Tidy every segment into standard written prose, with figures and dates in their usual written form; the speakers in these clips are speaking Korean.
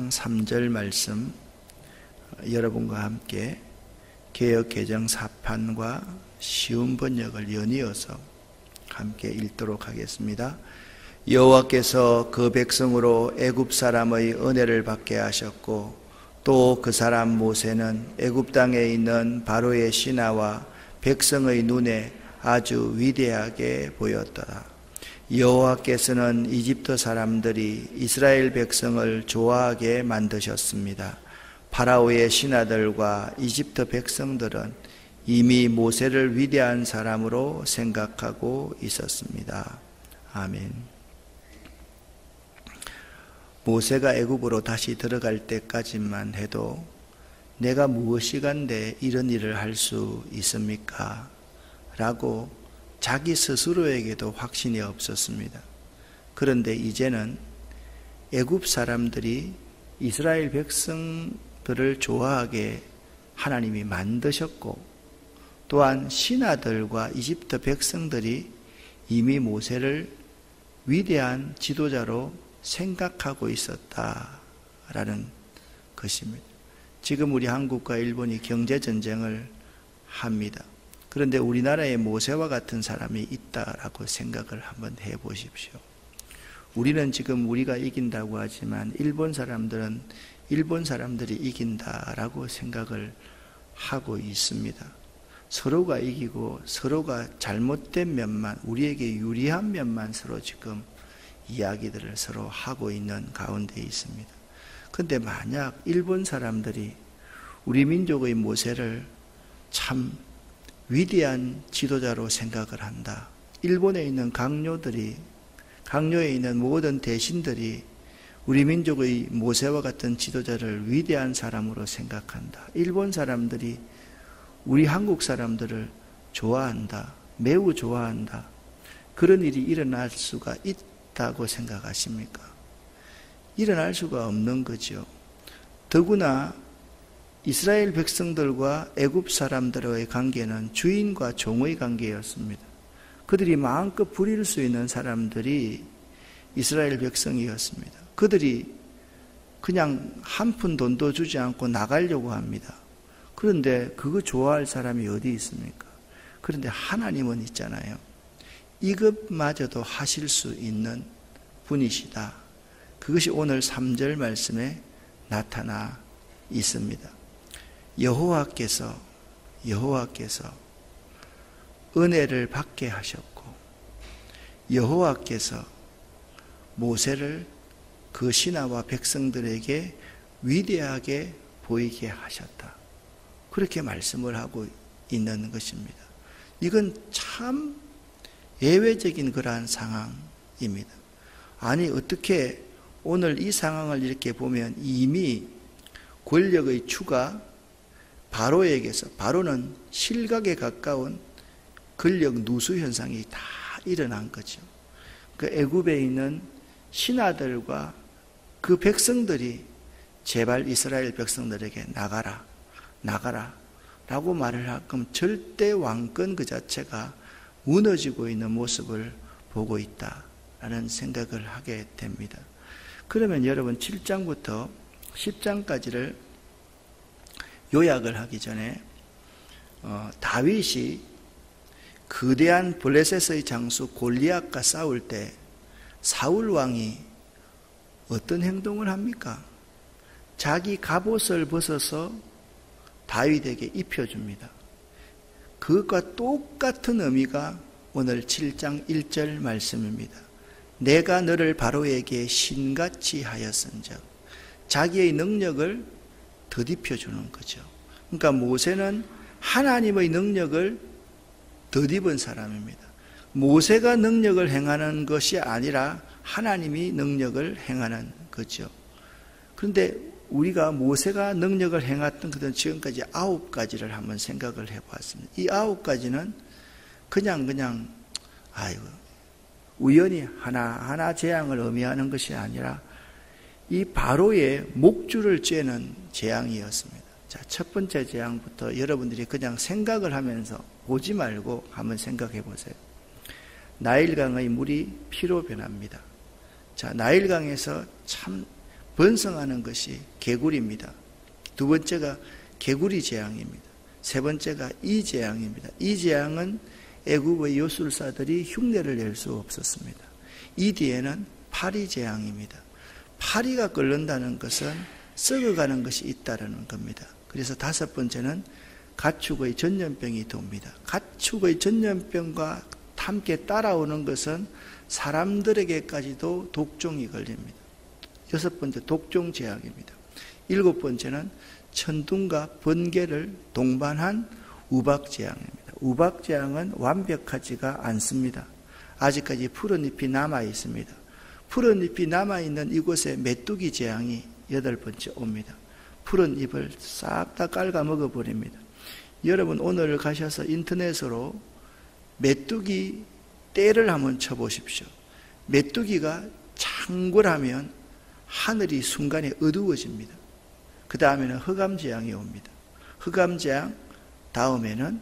4장 3절 말씀 여러분과 함께 개역 개정 4판과 쉬운 번역을 연이어서 함께 읽도록 하겠습니다. 여호와께서 그 백성으로 애굽 사람의 은혜를 받게 하셨고 또 그 사람 모세는 애굽 땅에 있는 바로의 신하와 백성의 눈에 아주 위대하게 보였더라. 여호와께서는 이집트 사람들이 이스라엘 백성을 좋아하게 만드셨습니다. 파라오의 신하들과 이집트 백성들은 이미 모세를 위대한 사람으로 생각하고 있었습니다. 아멘. 모세가 애굽으로 다시 들어갈 때까지만 해도 내가 무엇이간데 이런 일을 할 수 있습니까? 라고 자기 스스로에게도 확신이 없었습니다. 그런데 이제는 애굽 사람들이 이스라엘 백성들을 좋아하게 하나님이 만드셨고 또한 신하들과 이집트 백성들이 이미 모세를 위대한 지도자로 생각하고 있었다라는 것입니다. 지금 우리 한국과 일본이 경제전쟁을 합니다. 그런데 우리나라에 모세와 같은 사람이 있다라고 생각을 한번 해보십시오. 우리는 지금 우리가 이긴다고 하지만 일본 사람들은 일본 사람들이 이긴다라고 생각을 하고 있습니다. 서로가 이기고 서로가 잘못된 면만, 우리에게 유리한 면만 서로 지금 이야기들을 서로 하고 있는 가운데 있습니다. 그런데 만약 일본 사람들이 우리 민족의 모세를 참 위대한 지도자로 생각을 한다. 일본에 있는 강요에 있는 모든 대신들이 우리 민족의 모세와 같은 지도자를 위대한 사람으로 생각한다. 일본 사람들이 우리 한국 사람들을 좋아한다. 매우 좋아한다. 그런 일이 일어날 수가 있다고 생각하십니까? 일어날 수가 없는 거죠. 더구나 이스라엘 백성들과 애굽 사람들의 관계는 주인과 종의 관계였습니다. 그들이 마음껏 부릴 수 있는 사람들이 이스라엘 백성이었습니다. 그들이 그냥 한 푼 돈도 주지 않고 나가려고 합니다. 그런데 그거 좋아할 사람이 어디 있습니까? 그런데 하나님은 있잖아요. 이것마저도 하실 수 있는 분이시다. 그것이 오늘 3절 말씀에 나타나 있습니다. 여호와께서 은혜를 받게 하셨고 여호와께서 모세를 그 신하와 백성들에게 위대하게 보이게 하셨다. 그렇게 말씀을 하고 있는 것입니다. 이건 참 예외적인 그러한 상황입니다. 아니 어떻게 오늘 이 상황을 이렇게 보면 이미 권력의 추가 바로에게서, 바로는 실각에 가까운 권력 누수 현상이 다 일어난 거죠. 그 애굽에 있는 신하들과 그 백성들이 제발 이스라엘 백성들에게 나가라 라고 말을 하면 절대 왕권 그 자체가 무너지고 있는 모습을 보고 있다라는 생각을 하게 됩니다. 그러면 여러분 7장부터 10장까지를 요약을 하기 전에 다윗이 거대한 블레셋의 장수 골리앗과 싸울 때 사울 왕이 어떤 행동을 합니까? 자기 갑옷을 벗어서 다윗에게 입혀줍니다. 그것과 똑같은 의미가 오늘 7장 1절 말씀입니다. 내가 너를 바로에게 신같이 하였은즉, 자기의 능력을 덧입혀주는 거죠. 그러니까 모세는 하나님의 능력을 덧입은 사람입니다. 모세가 능력을 행하는 것이 아니라 하나님이 능력을 행하는 거죠. 그런데 우리가 모세가 능력을 행했던 것은 지금까지 9가지를 한번 생각을 해보았습니다. 이 9가지는 그냥 우연히 하나하나 재앙을 의미하는 것이 아니라 이 바로의 목줄을 쬐는 재앙이었습니다. 자, 첫 번째 재앙부터 여러분들이 그냥 생각을 하면서 보지 말고 한번 생각해 보세요. 나일강의 물이 피로 변합니다. 자, 나일강에서 참 번성하는 것이 개구리입니다. 두 번째가 개구리 재앙입니다. 세 번째가 이 재앙입니다. 이 재앙은 애굽의 요술사들이 흉내를 낼 수 없었습니다. 이 뒤에는 파리 재앙입니다. 파리가 끓는다는 것은 썩어가는 것이 있다는 겁니다. 그래서 다섯 번째는 가축의 전염병이 돕니다. 가축의 전염병과 함께 따라오는 것은 사람들에게까지도 독종이 걸립니다. 여섯 번째 독종 재앙입니다. 일곱 번째는 천둥과 번개를 동반한 우박 재앙입니다. 우박 재앙은 완벽하지가 않습니다. 아직까지 푸른 잎이 남아 있습니다. 푸른 잎이 남아 있는 이곳에 메뚜기 재앙이 여덟 번째 옵니다. 푸른 잎을 싹 다 깔아 먹어 버립니다. 여러분 오늘 가셔서 인터넷으로 메뚜기 떼를 한번 쳐보십시오. 메뚜기가 창궐하면 하늘이 순간에 어두워집니다. 그 다음에는 흑암재앙이 옵니다. 흑암재앙 다음에는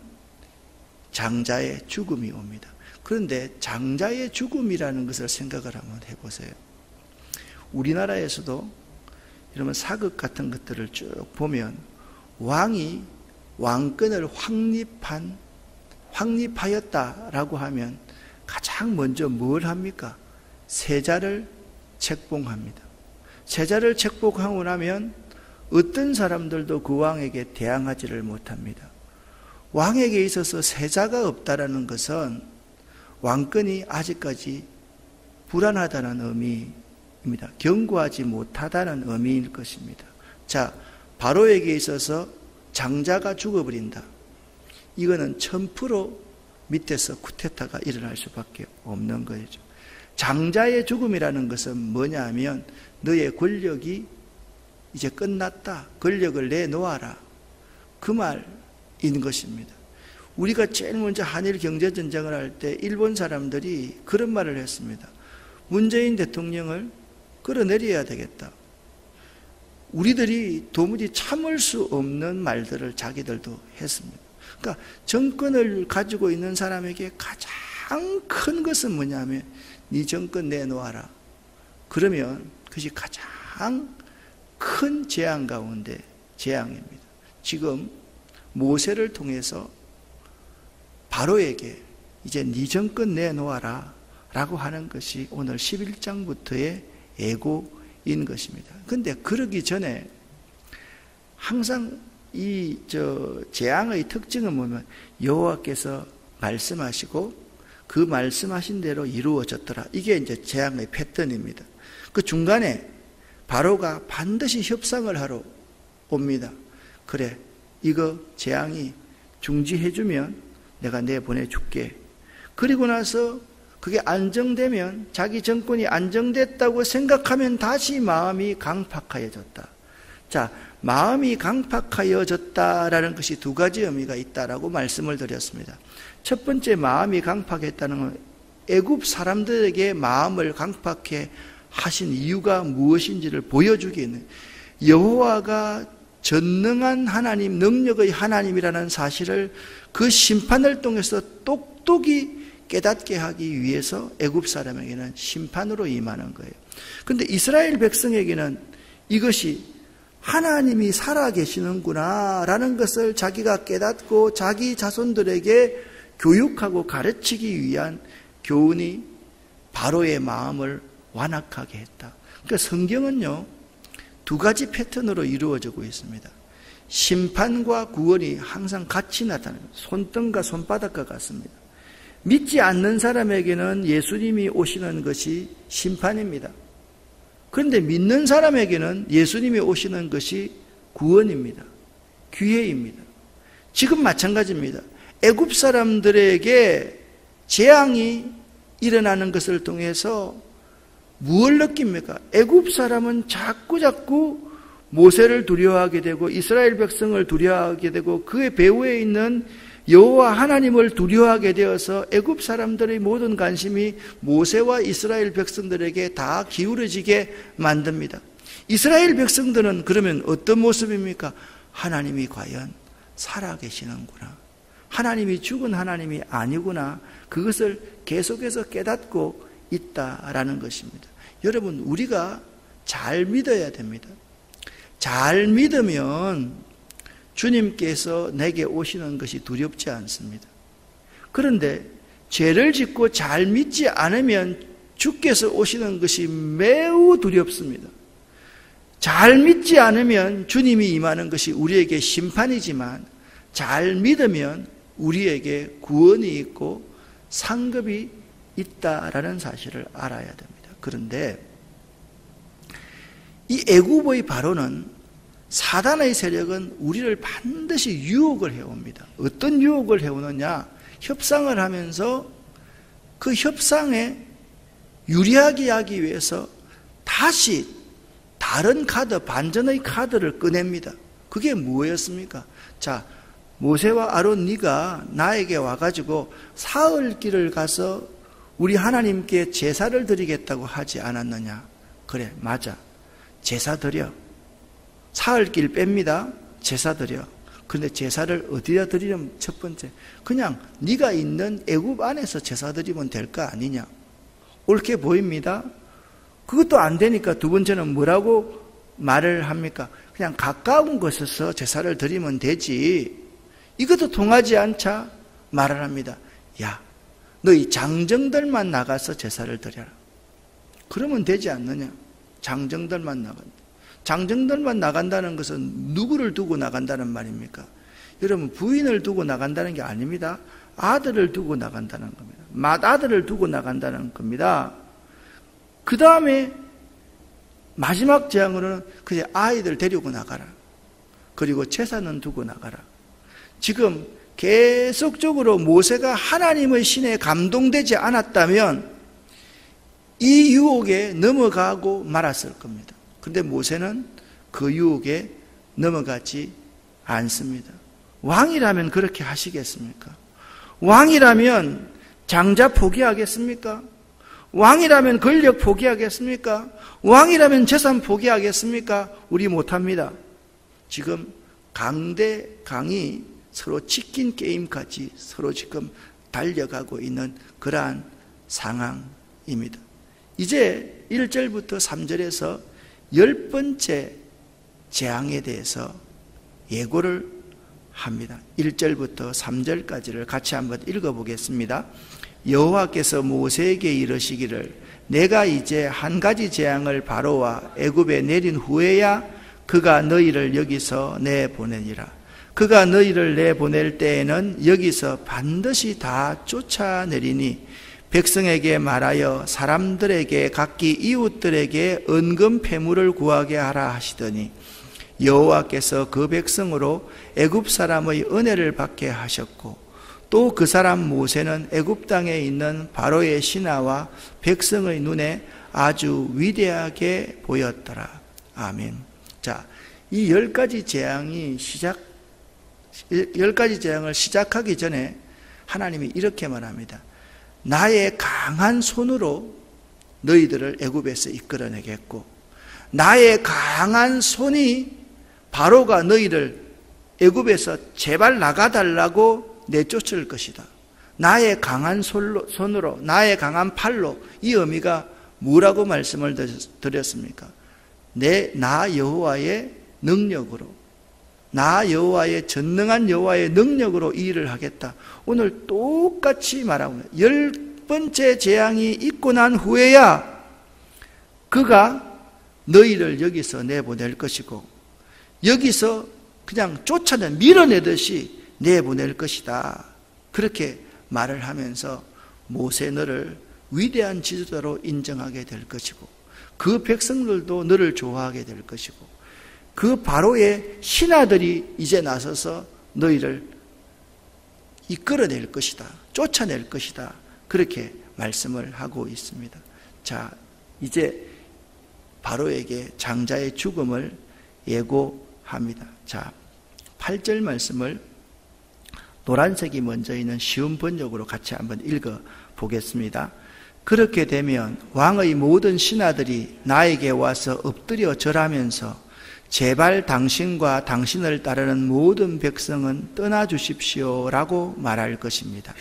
장자의 죽음이 옵니다. 그런데 장자의 죽음이라는 것을 생각을 한번 해보세요. 우리나라에서도 이러면 사극 같은 것들을 쭉 보면 왕이 왕권을 확립하였다라고 하면 가장 먼저 뭘 합니까? 세자를 책봉합니다. 세자를 책봉하고 나면 어떤 사람들도 그 왕에게 대항하지를 못합니다. 왕에게 있어서 세자가 없다라는 것은 왕권이 아직까지 불안하다는 의미입니다. 견고하지 못하다는 의미일 것입니다. 자, 바로에게 있어서 장자가 죽어버린다. 이거는 1000% 밑에서 쿠데타가 일어날 수밖에 없는 거죠. 장자의 죽음이라는 것은 뭐냐 하면 너의 권력이 이제 끝났다. 권력을 내놓아라. 그 말인 것입니다. 우리가 제일 먼저 한일 경제전쟁을 할 때 일본 사람들이 그런 말을 했습니다. 문재인 대통령을 끌어내려야 되겠다. 우리들이 도무지 참을 수 없는 말들을 자기들도 했습니다. 그러니까 정권을 가지고 있는 사람에게 가장 큰 것은 뭐냐면 네 정권 내놓아라. 그러면 그것이 가장 큰 재앙 가운데 재앙입니다. 지금 모세를 통해서 바로에게 이제 네 정권 내놓아라 라고 하는 것이 오늘 11장부터의 예고인 것입니다. 그런데 그러기 전에 항상 이 재앙의 특징은 뭐냐면 여호와께서 말씀하시고 그 말씀하신 대로 이루어졌더라. 이게 이제 재앙의 패턴입니다. 그 중간에 바로가 반드시 협상을 하러 옵니다. 그래, 이거 재앙이 중지해주면 내가 내보내줄게. 그리고 나서 그게 안정되면 자기 정권이 안정됐다고 생각하면 다시 마음이 강팍하여졌다. 자, 마음이 강팍하여졌다라는 것이 두 가지 의미가 있다라고 말씀을 드렸습니다. 첫 번째 마음이 강팍했다는 건 애굽 사람들에게 마음을 강팍해 하신 이유가 무엇인지를 보여주기 있는 여호와가 전능한 하나님, 능력의 하나님이라는 사실을 그 심판을 통해서 똑똑히 깨닫게 하기 위해서 애굽 사람에게는 심판으로 임하는 거예요. 그런데 이스라엘 백성에게는 이것이 하나님이 살아계시는구나 라는 것을 자기가 깨닫고 자기 자손들에게 교육하고 가르치기 위한 교훈이 바로의 마음을 완악하게 했다. 그러니까 성경은요, 두 가지 패턴으로 이루어지고 있습니다. 심판과 구원이 항상 같이 나타납니다. 손등과 손바닥과 같습니다. 믿지 않는 사람에게는 예수님이 오시는 것이 심판입니다. 그런데 믿는 사람에게는 예수님이 오시는 것이 구원입니다. 기회입니다. 지금 마찬가지입니다. 애굽 사람들에게 재앙이 일어나는 것을 통해서 무엇을 느낍니까? 애굽 사람은 자꾸 모세를 두려워하게 되고 이스라엘 백성을 두려워하게 되고 그의 배후에 있는 여호와 하나님을 두려워하게 되어서 애굽 사람들의 모든 관심이 모세와 이스라엘 백성들에게 다 기울어지게 만듭니다. 이스라엘 백성들은 그러면 어떤 모습입니까? 하나님이 과연 살아계시는구나. 하나님이 죽은 하나님이 아니구나. 그것을 계속해서 깨닫고 있다라는 것입니다. 여러분, 우리가 잘 믿어야 됩니다. 잘 믿으면 주님께서 내게 오시는 것이 두렵지 않습니다. 그런데 죄를 짓고 잘 믿지 않으면 주께서 오시는 것이 매우 두렵습니다. 잘 믿지 않으면 주님이 임하는 것이 우리에게 심판이지만 잘 믿으면 우리에게 구원이 있고 상급이 있다라는 사실을 알아야 됩니다. 그런데 이 애굽의 바로는 사단의 세력은 우리를 반드시 유혹을 해옵니다. 어떤 유혹을 해오느냐? 협상을 하면서 그 협상에 유리하게 하기 위해서 다시 다른 카드, 반전의 카드를 꺼냅니다. 그게 뭐였습니까? 자, 모세와 아론 네가 나에게 와가지고 사흘길을 가서 우리 하나님께 제사를 드리겠다고 하지 않았느냐? 그래, 맞아. 제사 드려. 사흘길 뺍니다. 제사 드려. 그런데 제사를 어디다 드리려면 첫 번째, 그냥 네가 있는 애굽 안에서 제사 드리면 될 거 아니냐? 옳게 보입니다. 그것도 안 되니까 두 번째는 뭐라고 말을 합니까? 그냥 가까운 곳에서 제사를 드리면 되지. 이것도 통하지 않자 말을 합니다. 야, 너희 장정들만 나가서 제사를 드려라. 그러면 되지 않느냐? 장정들만 나간다. 장정들만 나간다는 것은 누구를 두고 나간다는 말입니까? 여러분, 부인을 두고 나간다는 게 아닙니다. 아들을 두고 나간다는 겁니다. 맏아들을 두고 나간다는 겁니다. 그 다음에 마지막 재앙으로는 그냥 아이들 데리고 나가라. 그리고 제사는 두고 나가라. 지금 계속적으로 모세가 하나님의 신에 감동되지 않았다면 이 유혹에 넘어가고 말았을 겁니다. 그런데 모세는 그 유혹에 넘어가지 않습니다. 왕이라면 그렇게 하시겠습니까? 왕이라면 장자 포기하겠습니까? 왕이라면 권력 포기하겠습니까? 왕이라면 재산 포기하겠습니까? 우리 못합니다. 지금 강대 강이 서로 치킨 게임까지 서로 지금 달려가고 있는 그러한 상황입니다. 이제 1절부터 3절에서 10번째 재앙에 대해서 예고를 합니다. 1절부터 3절까지를 같이 한번 읽어보겠습니다. 여호와께서 모세에게 이르시기를 내가 이제 한 가지 재앙을 바로와 애굽에 내린 후에야 그가 너희를 여기서 내보내니라. 그가 너희를 내보낼 때에는 여기서 반드시 다 쫓아내리니 백성에게 말하여 사람들에게 각기 이웃들에게 은금 패물을 구하게 하라 하시더니 여호와께서 그 백성으로 애굽 사람의 은혜를 받게 하셨고 또 그 사람 모세는 애굽 땅에 있는 바로의 신하와 백성의 눈에 아주 위대하게 보였더라. 아멘. 자, 이 10가지 재앙을 시작하기 전에 하나님이 이렇게 말합니다. 나의 강한 손으로 너희들을 애굽에서 이끌어내겠고 나의 강한 손이 바로가 너희를 애굽에서 제발 나가달라고 내쫓을 것이다. 나의 강한 손으로, 나의 강한 팔로. 이 의미가 뭐라고 말씀을 드렸습니까? 나 여호와의 능력으로, 나 여호와의 전능한 여호와의 능력으로 이 일을 하겠다. 오늘 똑같이 말하고 10번째 재앙이 있고 난 후에야 그가 너희를 여기서 내보낼 것이고 여기서 그냥 밀어내듯이 내보낼 것이다. 그렇게 말을 하면서 모세 너를 위대한 지도자로 인정하게 될 것이고 그 백성들도 너를 좋아하게 될 것이고 그 바로의 신하들이 이제 나서서 너희를 이끌어낼 것이다. 쫓아낼 것이다. 그렇게 말씀을 하고 있습니다. 자, 이제 바로에게 장자의 죽음을 예고합니다. 자, 8절 말씀을 노란색이 먼저 있는 쉬운 번역으로 같이 한번 읽어 보겠습니다. 그렇게 되면 왕의 모든 신하들이 나에게 와서 엎드려 절하면서 제발 당신과 당신을 따르는 모든 백성은 떠나주십시오라고 말할 것입니다.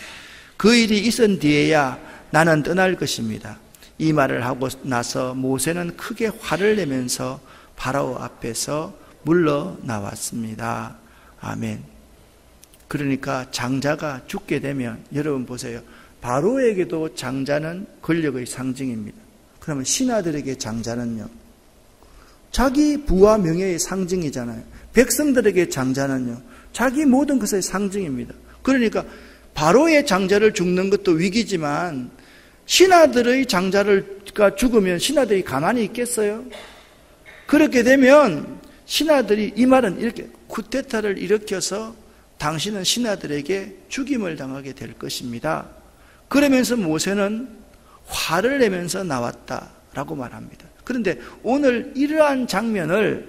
그 일이 있은 뒤에야 나는 떠날 것입니다. 이 말을 하고 나서 모세는 크게 화를 내면서 파라오 앞에서 물러나왔습니다. 아멘. 그러니까 장자가 죽게 되면 여러분 보세요. 바로에게도 장자는 권력의 상징입니다. 그러면 신하들에게 장자는요, 자기 부와 명예의 상징이잖아요. 백성들에게 장자는요, 자기 모든 것의 상징입니다. 그러니까 바로의 장자를 죽는 것도 위기지만 신하들의 장자가 죽으면 신하들이 가만히 있겠어요? 그렇게 되면 신하들이, 이 말은 이렇게 쿠데타를 일으켜서 당신은 신하들에게 죽임을 당하게 될 것입니다. 그러면서 모세는 화를 내면서 나왔다라고 말합니다. 그런데 오늘 이러한 장면을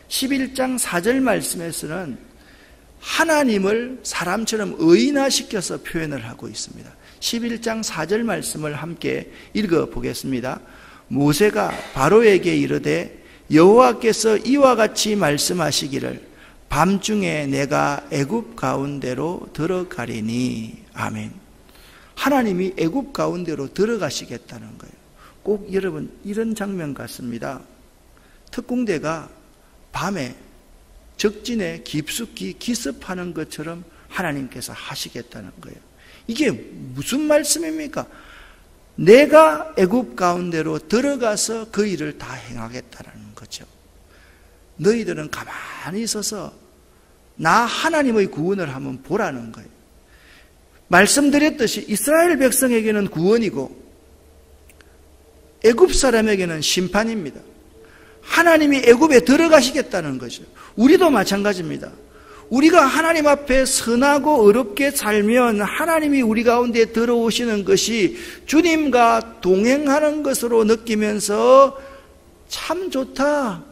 11장 4절 말씀에서는 하나님을 사람처럼 의인화시켜서 표현을 하고 있습니다. 11장 4절 말씀을 함께 읽어보겠습니다. 모세가 바로에게 이르되 여호와께서 이와 같이 말씀하시기를 밤중에 내가 애굽 가운데로 들어가리니. 아멘. 하나님이 애굽 가운데로 들어가시겠다는 거예요. 꼭 여러분 이런 장면 같습니다. 특공대가 밤에 적진에 깊숙이 기습하는 것처럼 하나님께서 하시겠다는 거예요. 이게 무슨 말씀입니까? 내가 애굽 가운데로 들어가서 그 일을 다 행하겠다는 거죠. 너희들은 가만히 있어서 나 하나님의 구원을 한번 보라는 거예요. 말씀드렸듯이 이스라엘 백성에게는 구원이고 애굽 사람에게는 심판입니다. 하나님이 애굽에 들어가시겠다는 거죠. 우리도 마찬가지입니다. 우리가 하나님 앞에 선하고 의롭게 살면 하나님이 우리 가운데 들어오시는 것이 주님과 동행하는 것으로 느끼면서 참 좋다,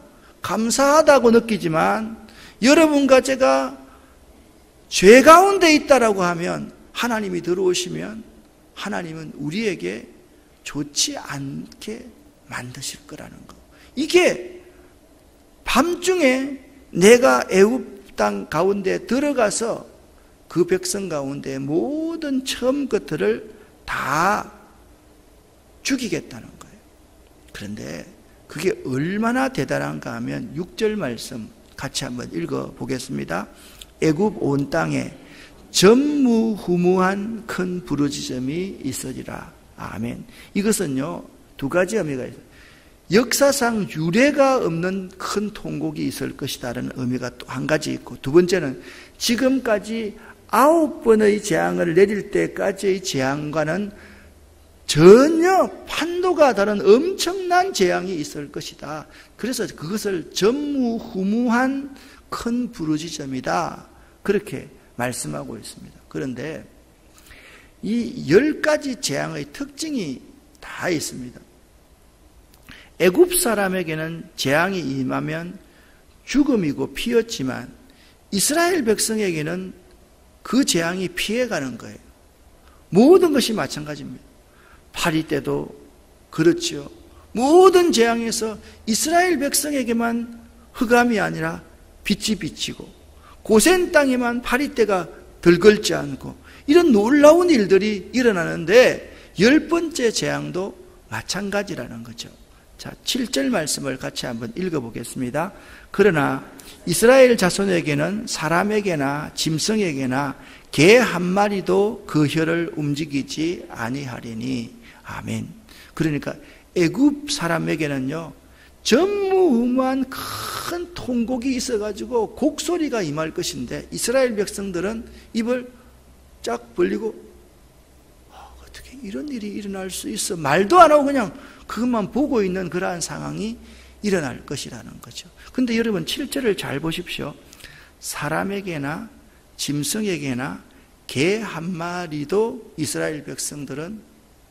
감사하다고 느끼지만 여러분과 제가 죄 가운데 있다라고 하면 하나님이 들어오시면 하나님은 우리에게 좋지 않게 만드실 거라는 거. 이게 밤중에 내가 애굽 땅 가운데 들어가서 그 백성 가운데 모든 처음 것들을 다 죽이겠다는 거예요. 그런데 그게 얼마나 대단한가 하면 6절 말씀 같이 한번 읽어보겠습니다. 애굽 온 땅에 전무후무한 큰 부르짖음이 있으리라. 아멘. 이것은요, 두 가지 의미가 있어요. 역사상 유례가 없는 큰 통곡이 있을 것이다라는 의미가 또 한 가지 있고, 두 번째는 지금까지 9번의 재앙을 내릴 때까지의 재앙과는 전혀 판도가 다른 엄청난 재앙이 있을 것이다. 그래서 그것을 전무후무한 큰 부르짖음이다, 그렇게 말씀하고 있습니다. 그런데 이 10가지 재앙의 특징이 다 있습니다. 애굽 사람에게는 재앙이 임하면 죽음이고 피였지만 이스라엘 백성에게는 그 재앙이 피해가는 거예요. 모든 것이 마찬가지입니다. 파리 때도 그렇죠. 모든 재앙에서 이스라엘 백성에게만 흑암이 아니라 빛이 비치고 고센 땅에만 파리 때가 들끓지 않고 이런 놀라운 일들이 일어나는데 10번째 재앙도 마찬가지라는 거죠. 자, 7절 말씀을 같이 한번 읽어보겠습니다. 그러나 이스라엘 자손에게는 사람에게나 짐승에게나 개 한 마리도 그 혀를 움직이지 아니하리니. 아멘. 그러니까 애굽 사람에게는요, 전무후무한 큰 통곡이 있어가지고 곡소리가 임할 것인데 이스라엘 백성들은 입을 쫙 벌리고 어떻게 이런 일이 일어날 수 있어? 말도 안 하고 그냥 그것만 보고 있는 그러한 상황이 일어날 것이라는 거죠. 근데 여러분 7절을 잘 보십시오. 사람에게나 짐승에게나 개 한 마리도 이스라엘 백성들은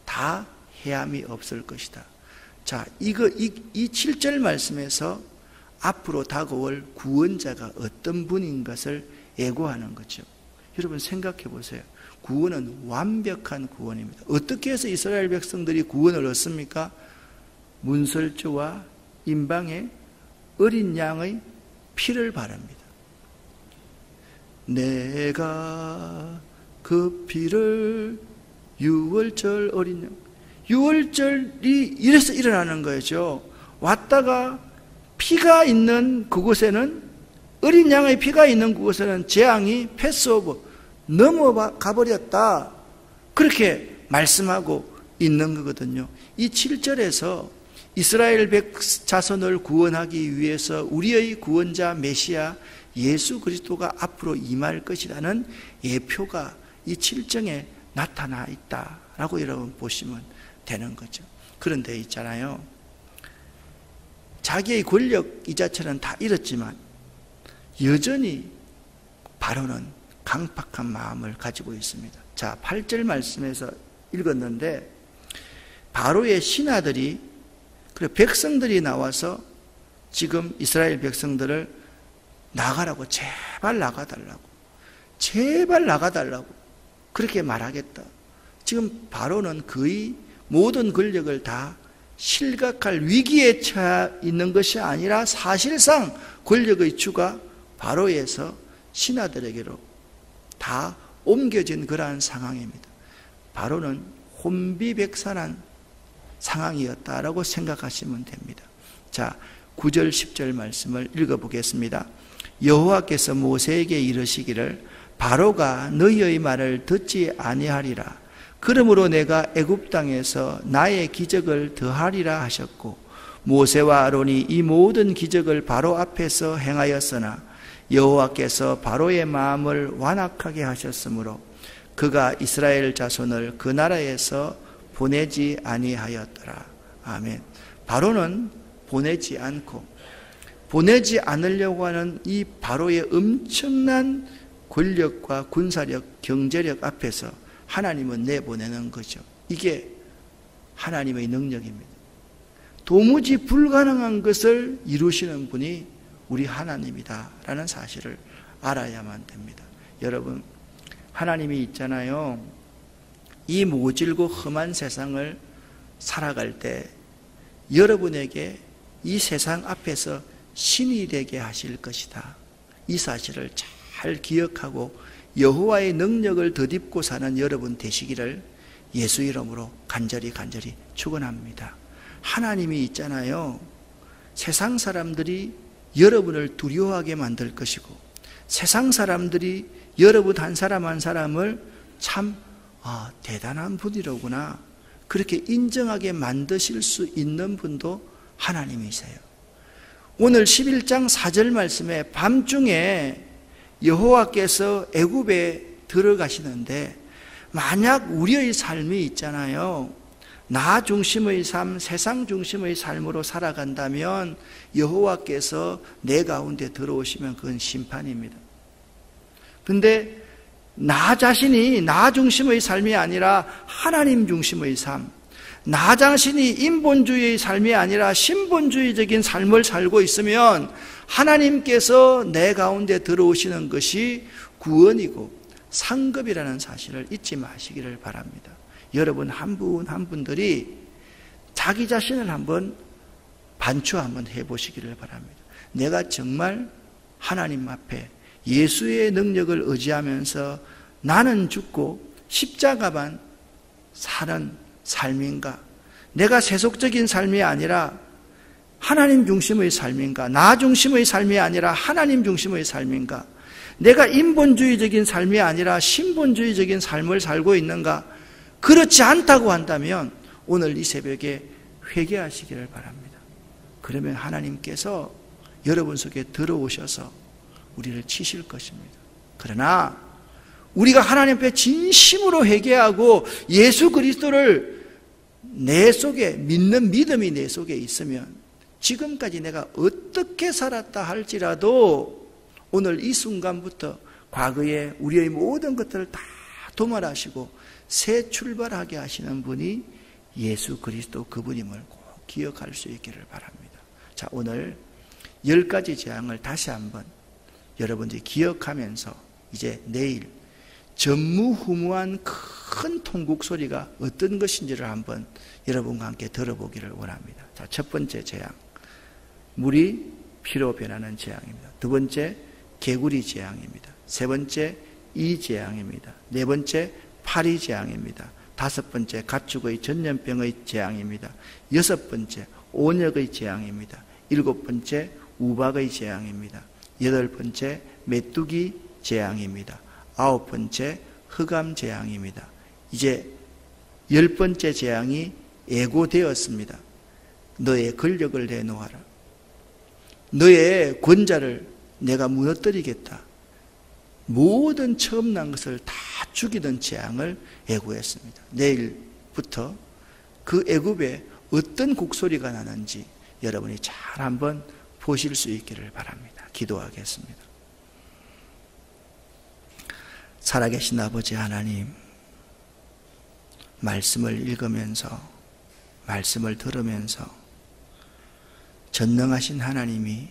다 해함이 없을 것이다. 자, 이 7절 말씀에서 앞으로 다가올 구원자가 어떤 분인 것을 예고하는 거죠. 여러분 생각해 보세요. 구원은 완벽한 구원입니다. 어떻게 해서 이스라엘 백성들이 구원을 얻습니까? 문설주와 임방에 어린 양의 피를 바릅니다. 내가 그 피를 6월절 어린 양, 유월절이 이래서 일어나는 거죠. 왔다가 피가 있는 그곳에는, 어린 양의 피가 있는 그곳에는 재앙이 패스오버, 넘어가 버렸다. 그렇게 말씀하고 있는 거거든요. 이 7절에서 이스라엘 자손을 구원하기 위해서 우리의 구원자 메시아 예수 그리스도가 앞으로 임할 것이라는 예표가 이 7장에 나타나 있다라고 여러분 보시면 되는 거죠. 그런데 있잖아요, 자기의 권력 이 자체는 다 잃었지만 여전히 바로는 강팍한 마음을 가지고 있습니다. 자, 8절 말씀에서 읽었는데, 바로의 신하들이, 그리고 백성들이 나와서 지금 이스라엘 백성들을 나가라고, 제발 나가달라고, 제발 나가달라고 그렇게 말하겠다. 지금 바로는 그의 모든 권력을 다 실각할 위기에 처해 있는 것이 아니라 사실상 권력의 주가 바로에서 신하들에게로 다 옮겨진 그러한 상황입니다. 바로는 혼비백산한 상황이었다라고 생각하시면 됩니다. 자, 9절 10절 말씀을 읽어보겠습니다. 여호와께서 모세에게 이르시기를 바로가 너희의 말을 듣지 아니하리라. 그러므로 내가 애굽 땅에서 나의 기적을 더하리라 하셨고, 모세와 아론이 이 모든 기적을 바로 앞에서 행하였으나 여호와께서 바로의 마음을 완악하게 하셨으므로 그가 이스라엘 자손을 그 나라에서 보내지 아니하였더라. 아멘. 바로는 보내지 않으려고 하는 이 바로의 엄청난 권력과 군사력, 경제력 앞에서 하나님은 내보내는 거죠. 이게 하나님의 능력입니다. 도무지 불가능한 것을 이루시는 분이 우리 하나님이다라는 사실을 알아야만 됩니다. 여러분, 하나님이 있잖아요, 이 모질고 험한 세상을 살아갈 때 여러분에게 이 세상 앞에서 신이 되게 하실 것이다. 이 사실을 잘 기억하고 여호와의 능력을 덧입고 사는 여러분 되시기를 예수 이름으로 간절히 축원합니다. 하나님이 있잖아요, 세상 사람들이 여러분을 두려워하게 만들 것이고, 세상 사람들이 여러분 한 사람 한 사람을 참 대단한 분이로구나 그렇게 인정하게 만드실 수 있는 분도 하나님이세요. 오늘 11장 4절 말씀에 밤중에 여호와께서 애굽에 들어가시는데, 만약 우리의 삶이 있잖아요, 나 중심의 삶, 세상 중심의 삶으로 살아간다면 여호와께서 내 가운데 들어오시면 그건 심판입니다. 근데 나 자신이 나 중심의 삶이 아니라 하나님 중심의 삶, 나 자신이 인본주의의 삶이 아니라 신본주의적인 삶을 살고 있으면 하나님께서 내 가운데 들어오시는 것이 구원이고 상급이라는 사실을 잊지 마시기를 바랍니다. 여러분 한 분 한 분들이 자기 자신을 한번 반추 한번 해보시기를 바랍니다. 내가 정말 하나님 앞에 예수의 능력을 의지하면서 나는 죽고 십자가만 사는 삶인가? 내가 세속적인 삶이 아니라 하나님 중심의 삶인가? 나 중심의 삶이 아니라 하나님 중심의 삶인가? 내가 인본주의적인 삶이 아니라 신본주의적인 삶을 살고 있는가? 그렇지 않다고 한다면 오늘 이 새벽에 회개하시기를 바랍니다. 그러면 하나님께서 여러분 속에 들어오셔서 우리를 치실 것입니다. 그러나 우리가 하나님 앞에 진심으로 회개하고 예수 그리스도를 내 속에 믿는 믿음이 내 속에 있으면 지금까지 내가 어떻게 살았다 할지라도 오늘 이 순간부터 과거에 우리의 모든 것들을 다 도말하시고 새 출발하게 하시는 분이 예수 그리스도 그분임을 꼭 기억할 수 있기를 바랍니다. 자, 오늘 10가지 재앙을 다시 한번 여러분들이 기억하면서 이제 내일 전무후무한 큰 통곡 소리가 어떤 것인지를 한번 여러분과 함께 들어보기를 원합니다. 자, 첫 번째 재앙, 물이 피로 변하는 재앙입니다. 두 번째, 개구리 재앙입니다. 세 번째, 이 재앙입니다. 네 번째, 파리 재앙입니다. 다섯 번째, 가축의 전염병의 재앙입니다. 여섯 번째, 온역의 재앙입니다. 일곱 번째, 우박의 재앙입니다. 여덟 번째, 메뚜기 재앙입니다. 아홉 번째, 흑암 재앙입니다. 이제 열 번째 재앙이 예고되었습니다. 너의 권력을 내놓아라. 너의 권자를 내가 무너뜨리겠다. 모든 처음 난 것을 다 죽이던 재앙을 예고했습니다. 내일부터 그 애굽에 어떤 곡소리가 나는지 여러분이 잘 한번 보실 수 있기를 바랍니다. 기도하겠습니다. 살아계신 아버지 하나님, 말씀을 읽으면서, 말씀을 들으면서 전능하신 하나님이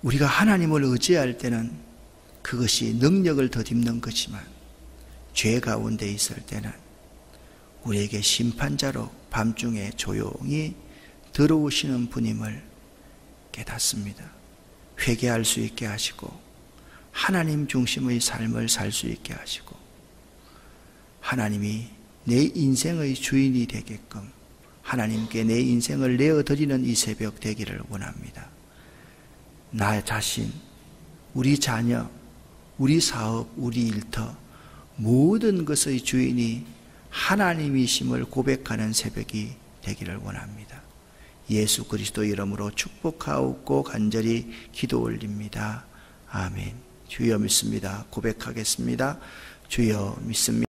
우리가 하나님을 의지할 때는 그것이 능력을 덧입는 것이지만 죄 가운데 있을 때는 우리에게 심판자로 밤중에 조용히 들어오시는 분임을 깨닫습니다. 회개할 수 있게 하시고 하나님 중심의 삶을 살 수 있게 하시고 하나님이 내 인생의 주인이 되게끔 하나님께 내 인생을 내어드리는 이 새벽 되기를 원합니다. 나 자신, 우리 자녀, 우리 사업, 우리 일터 모든 것의 주인이 하나님이심을 고백하는 새벽이 되기를 원합니다. 예수 그리스도 이름으로 축복하옵고 간절히 기도 올립니다. 아멘. 주여 믿습니다. 고백하겠습니다. 주여 믿습니다.